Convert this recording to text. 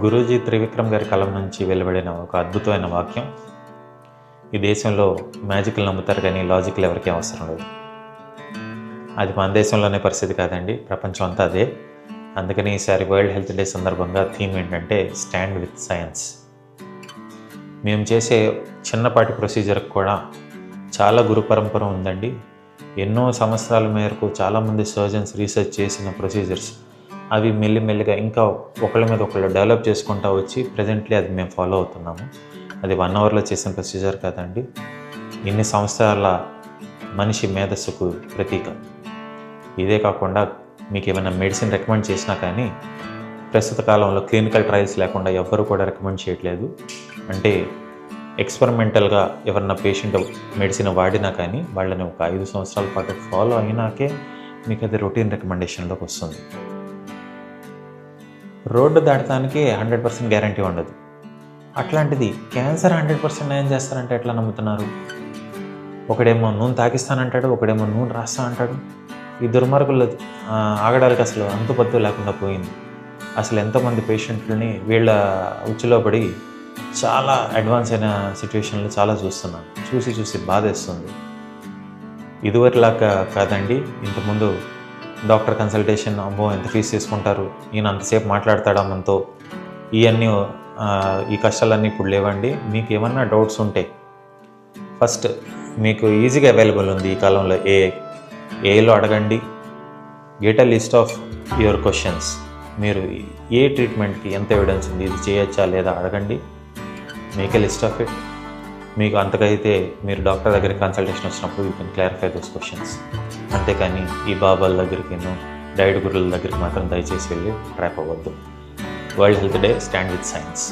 గురూజీ త్రివిక్రమ్ గారి కలం నుంచి వెలువడిన ఒక అద్భుతమైన వాక్యం. ఈ దేశంలో మ్యాజిక్లు నమ్ముతారు కానీ లాజిక్లు ఎవరికీ అవసరం లేదు. అది మన దేశంలోనే పరిస్థితి కాదండి, ప్రపంచం అంతా అదే. అందుకని ఈసారి వరల్డ్ హెల్త్ డే సందర్భంగా థీమ్ ఏంటంటే స్టాండ్ విత్ సైన్స్. మేము చేసే చిన్నపాటి ప్రొసీజర్కి కూడా చాలా గురు పరంపర ఉందండి. ఎన్నో సంవత్సరాల మేరకు చాలామంది సర్జన్స్ రీసెర్చ్ చేసిన ప్రొసీజర్స్ అవి మెల్లిమెల్లిగా ఇంకా ఒకళ్ళ మీద ఒకళ్ళు డెవలప్ చేసుకుంటూ వచ్చి ప్రజెంట్లీ అది మేము ఫాలో అవుతున్నాము. అది 1 అవర్లో చేసిన ప్రొసీజర్ కాదండి, ఇన్ని సంవత్సరాల మనిషి మేధస్సుకు ప్రతీక. ఇదే కాకుండా మీకు ఏమైనా మెడిసిన్ రికమెండ్ చేసినా కానీ ప్రస్తుత కాలంలో క్లినికల్ ట్రయల్స్ లేకుండా ఎవ్వరూ కూడా రికమెండ్ చేయట్లేదు. అంటే ఎక్స్పెరిమెంటల్గా ఎవరన్నా పేషెంట్ మెడిసిన్ వాడినా కానీ వాళ్ళని ఒక 5 సంవత్సరాల పాటు ఫాలో అయినాకే మీకు అది రొటీన్ రికమెండేషన్లోకి వస్తుంది. రోడ్డు దాటడానికి 100% గ్యారంటీ ఉండదు. అట్లాంటిది క్యాన్సర్ 100% నయం చేస్తారంటే ఎట్లా నమ్ముతున్నారు? ఒకడేమో నూనె తాకిస్తానంటాడు, ఒకడేమో నూనె రాస్తా అంటాడు. ఈ దుర్మార్గులు ఆగడానికి అసలు అంతుపత్తు లేకుండా పోయింది. అసలు ఎంతోమంది పేషెంట్లని వీళ్ళ ఉచ్చులో పడి చాలా అడ్వాన్స్ అయిన సిచ్యువేషన్లు చాలా చూస్తున్నాను. చూసి బాధేస్తుంది. ఇదివరలాగా కాదండి. ఇంతకుముందు డాక్టర్ కన్సల్టేషన్ అమ్మో ఎంత ఫీజు తీసుకుంటారు, ఈయన అంతసేపు మాట్లాడతాడా మనతో, ఇవన్నీ ఈ కష్టాలన్నీ ఇప్పుడు లేవండి. మీకు ఏమన్నా డౌట్స్ ఉంటే ఫస్ట్ మీకు ఈజీగా అవైలబుల్ ఉంది ఈ కాలంలో ఏఐలో అడగండి. Get a list of your questions. మీరు ఏ ట్రీట్మెంట్కి ఎంత ఎవిడెన్స్ ఉంది, ఇది చేయొచ్చా లేదా అడగండి. Make a list of it. మీకు అంతకైతే మీరు డాక్టర్ దగ్గరికి కన్సల్టేషన్ వచ్చినప్పుడు you can clarify those questions. అంతేకాని ఈ బాబాల దగ్గరికిను డైట్ గురుల దగ్గరికి మాత్రం దయచేసి వెళ్ళి ట్రాప్ అవ్వద్దు. World health day, stand with science.